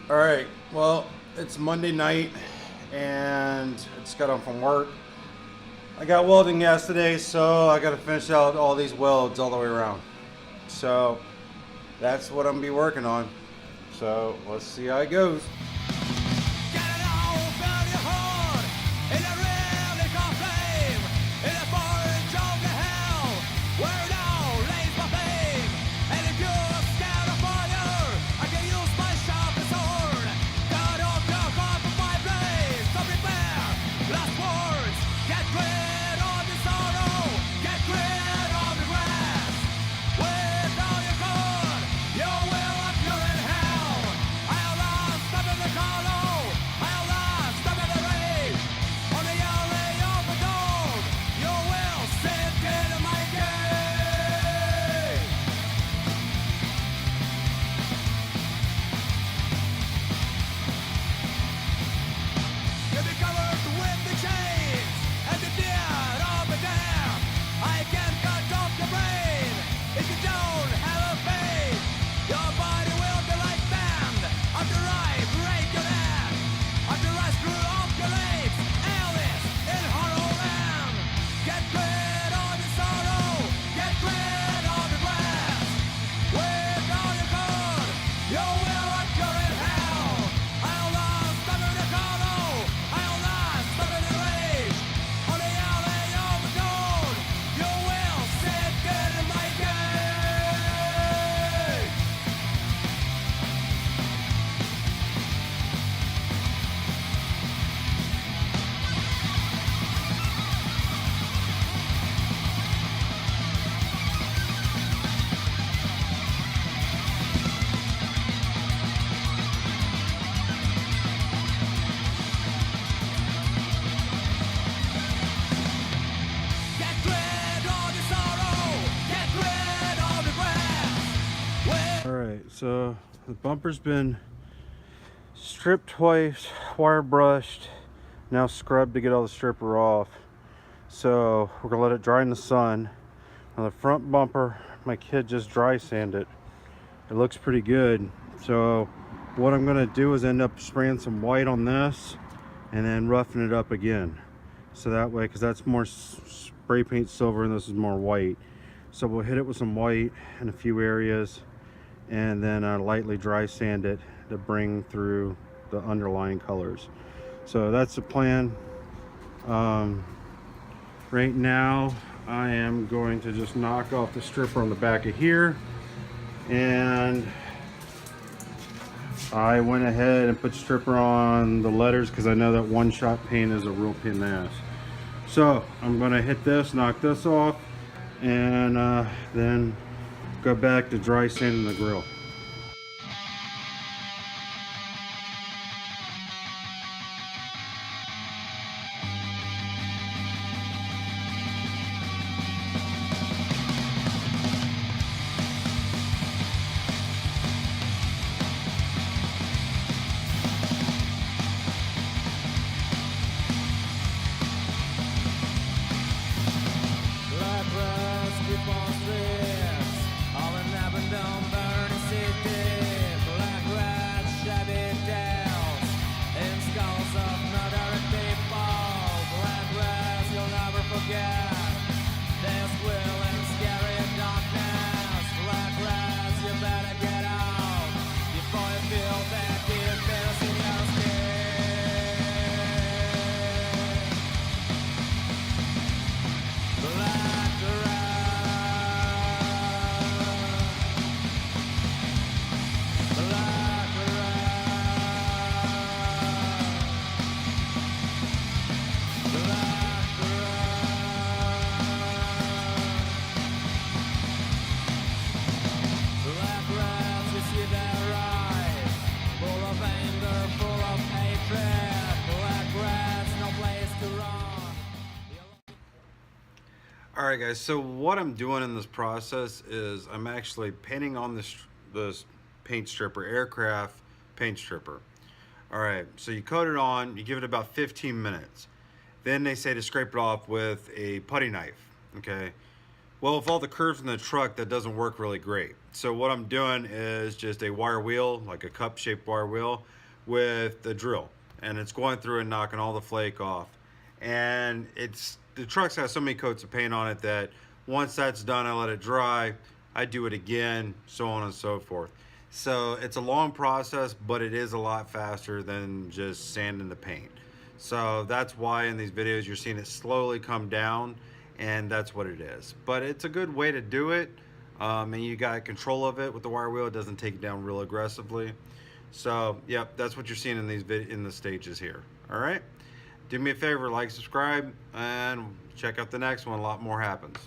All right, well, it's Monday night and I just got home from work. I got welding yesterday, so I got to finish out all these welds all the way around. So that's what I'm gonna be working on. So let's see how it goes. Alright, so the bumper's been stripped twice, wire brushed, now scrubbed to get all the stripper off. So we're gonna let it dry in the sun. On the front bumper, my kid just dry sanded. It looks pretty good. So what I'm gonna do is end up spraying some white on this and then roughing it up again. So that way, because that's more spray paint silver and this is more white. So we'll hit it with some white in a few areas and then lightly dry sand it to bring through the underlying colors. So that's the plan. Right now I am going to just knock off the stripper on the back of here, and I went ahead and put stripper on the letters because I know that one-shot paint is a real pain in the ass. So I'm going to hit this, knock this off, and then go back to dry sanding the grill. All right, guys, so what I'm doing in this process is I'm actually painting on this paint stripper, aircraft paint stripper. All right, so you coat it on, you give it about 15 minutes. Then they say to scrape it off with a putty knife, okay? Well, with all the curves in the truck, that doesn't work really great. So what I'm doing is just a wire wheel, like a cup-shaped wire wheel, with the drill, and it's going through and knocking all the flake off. And the truck's got so many coats of paint on it that once that's done, I let it dry. I do it again, so on and so forth. So it's a long process, but it is a lot faster than just sanding the paint. So that's why in these videos you're seeing it slowly come down, and that's what it is. But it's a good way to do it, and you got control of it with the wire wheel. It doesn't take it down real aggressively. So yep, that's what you're seeing in the stages here. All right, do me a favor, like, subscribe, and check out the next one. A lot more happens.